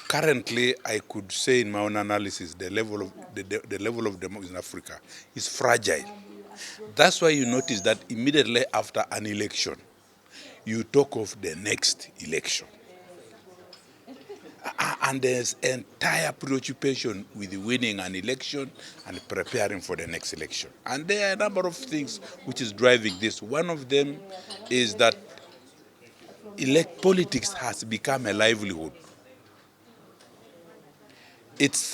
Currently, I could say in my own analysis, the level of democracy in Africa is fragile. That's why you notice that immediately after an election, you talk of the next election. And there's entire preoccupation with winning an election and preparing for the next election. And there are a number of things which is driving this. One of them is that politics has become a livelihood.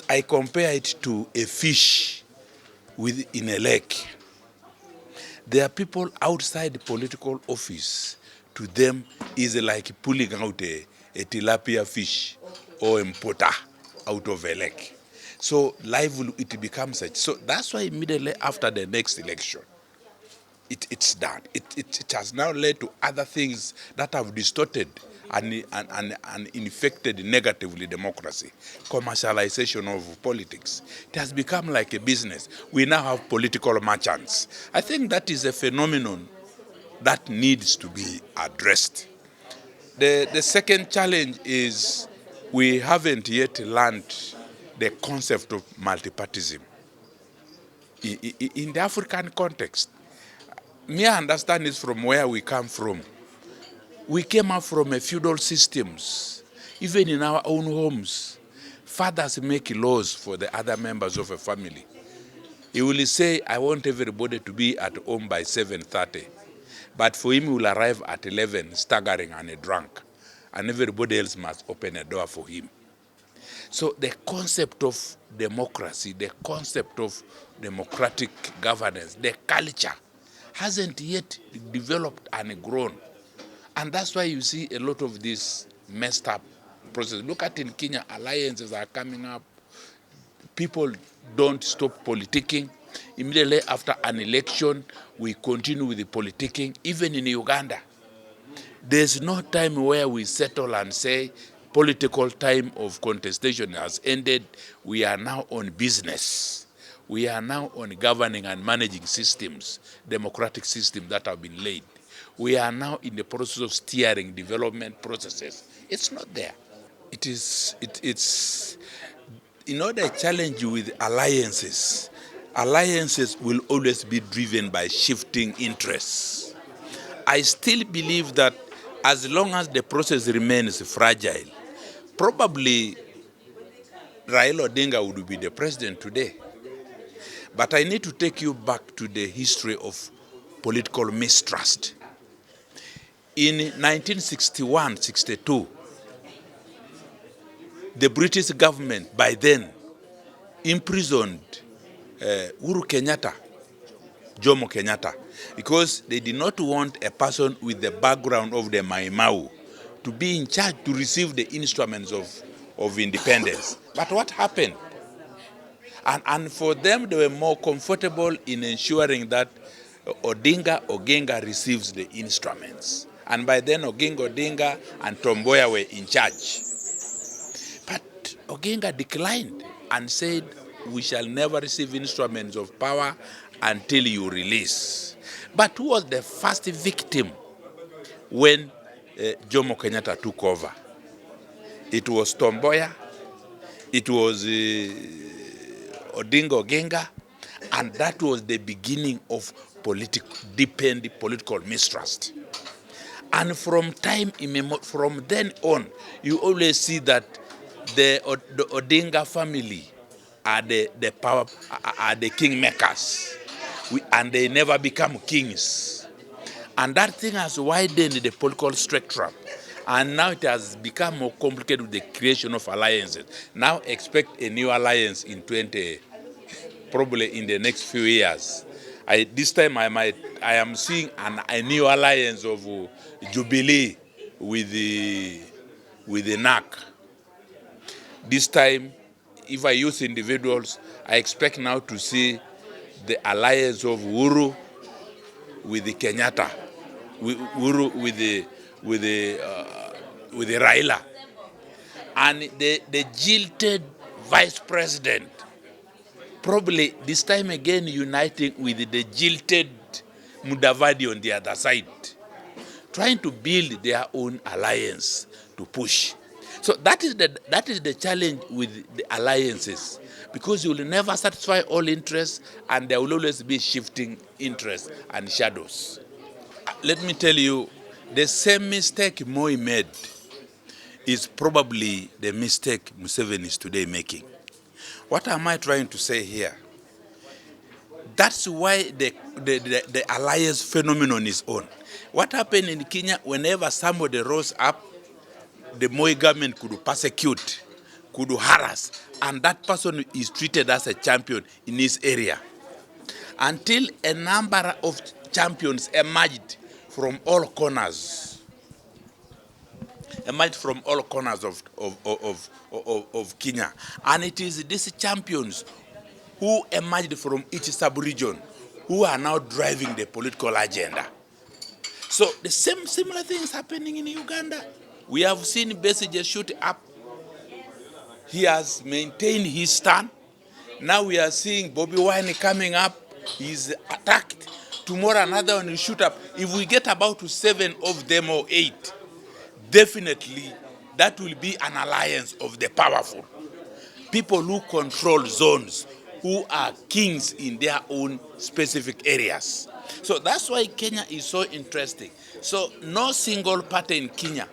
I compare it to a fish in a lake. There are people outside the political office. To them, is like pulling out a tilapia fish or a mpota out of a lake. So it becomes such. So that's why immediately after the next election, it's done. It has now led to other things that have distorted and infected negatively democracy. Commercialization of politics. It has become like a business. We now have political merchants. I think that is a phenomenon that needs to be addressed. The second challenge is we haven't yet learned the concept of multipartyism in the African context. Me, I understand this from where we come from. We came up from a feudal systems. Even in our own homes, fathers make laws for the other members of a family. He will say, I want everybody to be at home by 7:30. But for him, he will arrive at 11, staggering and drunk. And everybody else must open a door for him. So the concept of democracy, the concept of democratic governance, the culture hasn't yet developed and grown. And that's why you see a lot of this messed up process. Look at in Kenya, alliances are coming up. People don't stop politicking. Immediately after an election, we continue with the politicking. Even in Uganda, there's no time where we settle and say, political time of contestation has ended. We are now on business. We are now on governing and managing systems, democratic systems that have been laid. We are now in the process of steering development processes. It's not there. It's the challenge with alliances. Alliances will always be driven by shifting interests. I still believe that as long as the process remains fragile, probably Raila Odinga would be the president today. But I need to take you back to the history of political mistrust. In 1961-62, the British government by then imprisoned Uhuru Kenyatta, Jomo Kenyatta, because they did not want a person with the background of the Mai Mau to be in charge to receive the instruments of independence. But what happened? And for them, they were more comfortable in ensuring that Odinga receives the instruments. And by then, Odinga and Tomboya were in charge. But Odinga declined and said, we shall never receive instruments of power until you release. But who was the first victim when Jomo Kenyatta took over? It was Tomboya, it was Odinga, and that was the beginning of deepened political mistrust. And from then on, you always see that the Odinga family are the kingmakers, and they never become kings. And that thing has widened the political spectrum. And now it has become more complicated with the creation of alliances. Now expect a new alliance probably in the next few years. This time I am seeing a new alliance of Jubilee with the NAC. This time, if I use individuals, I expect now to see the alliance of Uhuru with the Kenyatta, Uhuru with the Raila, and the jilted vice president, probably this time again uniting with the jilted Mudavadi on the other side, trying to build their own alliance to push. So that is the challenge with the alliances, because you will never satisfy all interests, and there will always be shifting interests and shadows. Let me tell you, the same mistake Moi made is probably the mistake Museveni is today making. What am I trying to say here? That's why the alliance phenomenon is on. What happened in Kenya, whenever somebody rose up, the Moi government could persecute, could harass, and that person is treated as a champion in his area. Until a number of champions emerged from all corners. Of Kenya. And it is these champions who emerged from each sub-region who are now driving the political agenda. So the similar things happening in Uganda. We have seen Besigye shoot up. He has maintained his stand. Now we are seeing Bobi Wine coming up. He's attacked. Tomorrow another one will shoot up. If we get about 7 of them or 8, definitely that will be an alliance of the powerful. People who control zones, who are kings in their own specific areas. So that's why Kenya is so interesting. So no single party in Kenya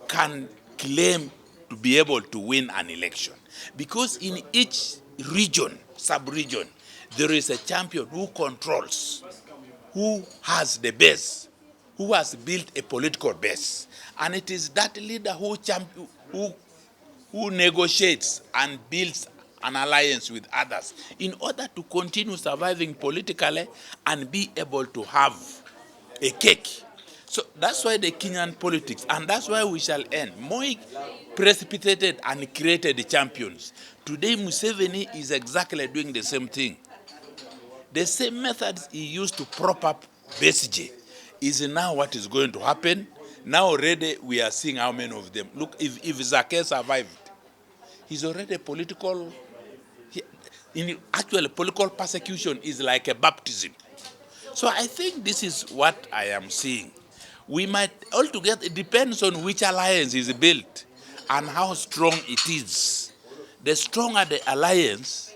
can claim to be able to win an election, because in each region, sub-region, there is a champion who controls, who has the base, who has built a political base. And it is that leader who negotiates and builds an alliance with others in order to continue surviving politically and be able to have a cake. So that's why the Kenyan politics, and that's why we shall end. Moi precipitated and created the champions. Today Museveni is exactly doing the same thing. The same methods he used to prop up Besigye is now what is going to happen. Now already we are seeing how many of them. Look, if Zake survived, he's already political. Actually, political persecution is like a baptism. So I think this is what I am seeing. We might altogether, it depends on which alliance is built and how strong it is. The stronger the alliance,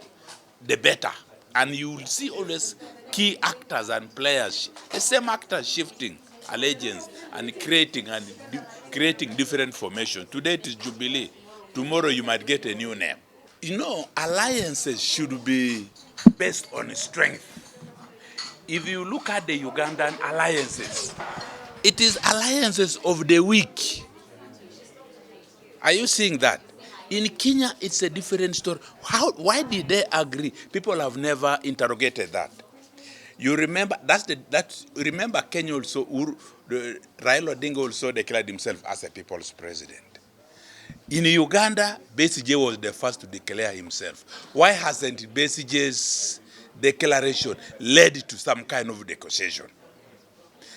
the better. And you will see always key actors and players, the same actors shifting allegiance and creating different formations. Today it is Jubilee. Tomorrow you might get a new name. You know, alliances should be based on strength. If you look at the Ugandan alliances, it is alliances of the weak. Are you seeing that? In Kenya, it's a different story. Why did they agree? People have never interrogated that. You remember, remember Kenya also, Raila Odinga also declared himself as a people's president. In Uganda, Besigye was the first to declare himself. Why hasn't Besigye's declaration led to some kind of negotiation?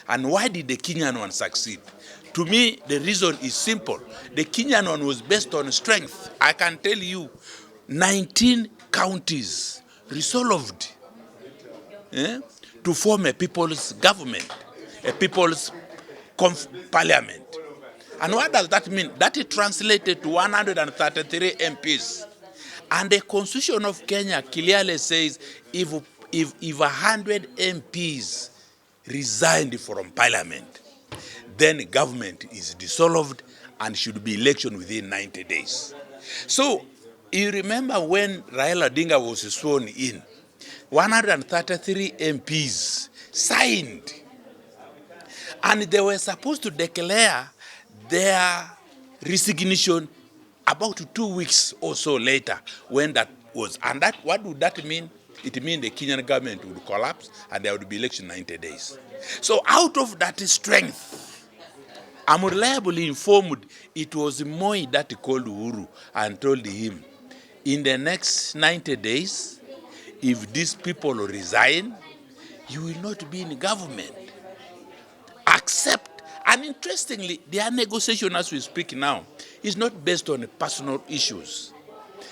And why did the Kenyan one succeed? To me, the reason is simple. The Kenyan one was based on strength. I can tell you, 19 counties resolved to form a people's government, a people's parliament. And what does that mean? That is translated to 133 MPs. And the Constitution of Kenya clearly says if 100 MPs resigned from parliament, then government is dissolved and should be election within 90 days. So you remember when Raila Odinga was sworn in, 133 MPs signed, and they were supposed to declare their resignation about 2 weeks or so later when that was. And that, what would that mean? It means the Kenyan government would collapse and there would be election 90 days. So out of that strength, I'm reliably informed it was Moi that called Uhuru and told him, in the next 90 days, if these people resign, you will not be in government. Accept. And interestingly, their negotiation as we speak now is not based on personal issues.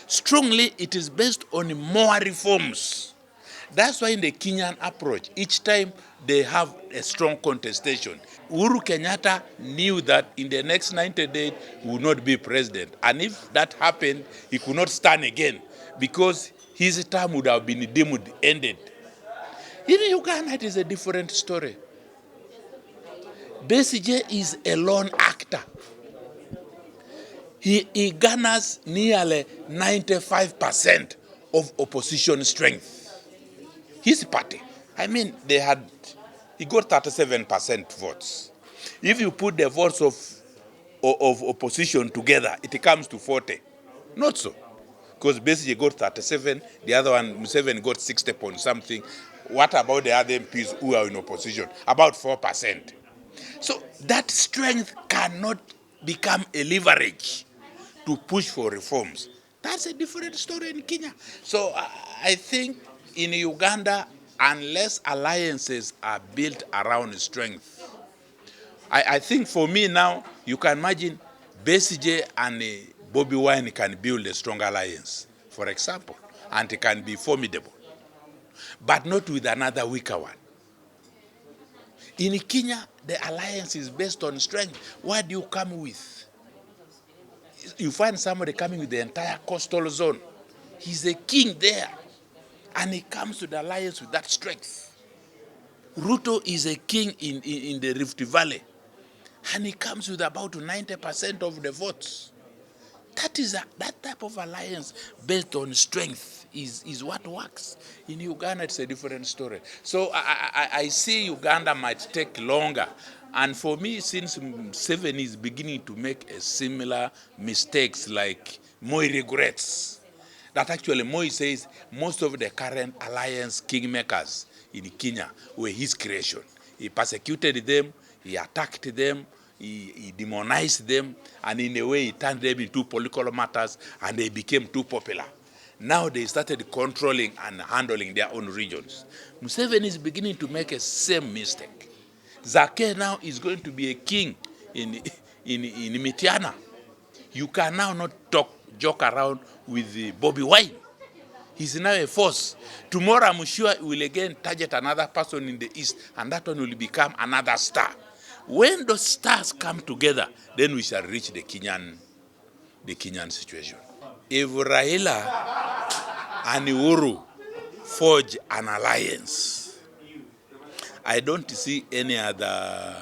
Strongly, it is based on more reforms. That's why in the Kenyan approach, each time they have a strong contestation. Uhuru Kenyatta knew that in the next 90 days he would not be president. And if that happened, he could not stand again because his term would have been deemed ended. In Uganda, it is a different story. Besigye is a lone actor. He garners nearly 95% of opposition strength. His party, I mean, he got 37% votes. If you put the votes of opposition together, it comes to 40. Not so. Because Besigye got 37, the other one, Museveni, got 60 point something. What about the other MPs who are in opposition? About 4%. So that strength cannot become a leverage to push for reforms. That's a different story in Kenya. So I think in Uganda, unless alliances are built around strength, I think for me now, you can imagine Besigye and Bobby Wine can build a strong alliance, for example, and it can be formidable, but not with another weaker one. In Kenya, the alliance is based on strength. What do you come with? You find somebody coming with the entire coastal zone. He's a king there, and he comes to the alliance with that strength. Ruto is a king in the Rift Valley, and he comes with about 90% of the votes. That type of alliance based on strength is what works. In Uganda, it's a different story. So I see Uganda might take longer. And for me, since Museveni is beginning to make a similar mistakes like Moi regrets, that actually Moi says most of the current alliance kingmakers in Kenya were his creation. He persecuted them, he attacked them, he demonized them, and in a way he turned them into political matters, and they became too popular. Now they started controlling and handling their own regions. Museveni is beginning to make a same mistake. Zake now is going to be a king in Mitiana. You can now not joke around with Bobby Wine. He's now a force. Tomorrow, I'm sure he will again target another person in the east, and that one will become another star. When those stars come together, then we shall reach the Kenyan situation. If Raila and Uhuru forge an alliance, I don't see any other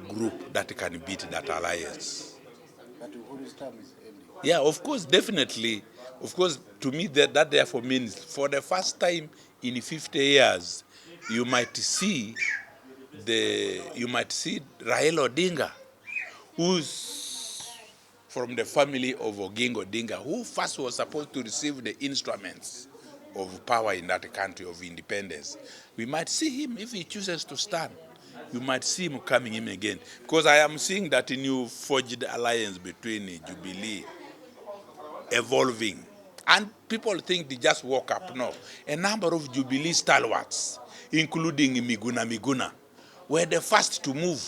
group that can beat that alliance. But Uhuru's term is ending. Yeah, of course, definitely. Of course, to me, that therefore means for the first time in 50 years, you might see Raila Odinga, who's from the family of Odinga, who first was supposed to receive the instruments of power in that country of independence. We might see him if he chooses to stand. You might see him coming in again. Because I am seeing that a new forged alliance between Jubilee evolving. And people think they just walk up. No. A number of Jubilee stalwarts, including Miguna, were the first to move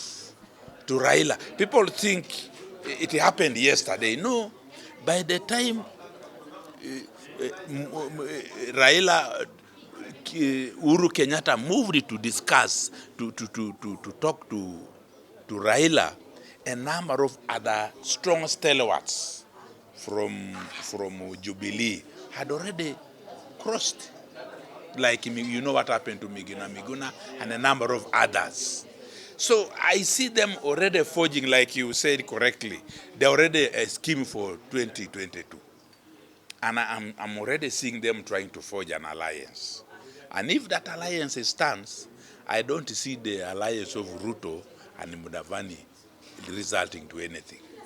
to Raila. People think it happened yesterday. No. By the time Raila, Uhuru Kenyatta moved to discuss, to talk to Raila, a number of other strong stalwarts from Jubilee had already crossed. Like, you know what happened to Miguna and a number of others. So I see them already forging, like you said correctly. They're already a scheme for 2022. And I'm already seeing them trying to forge an alliance. And if that alliance stands, I don't see the alliance of Ruto and Mudavadi resulting to anything.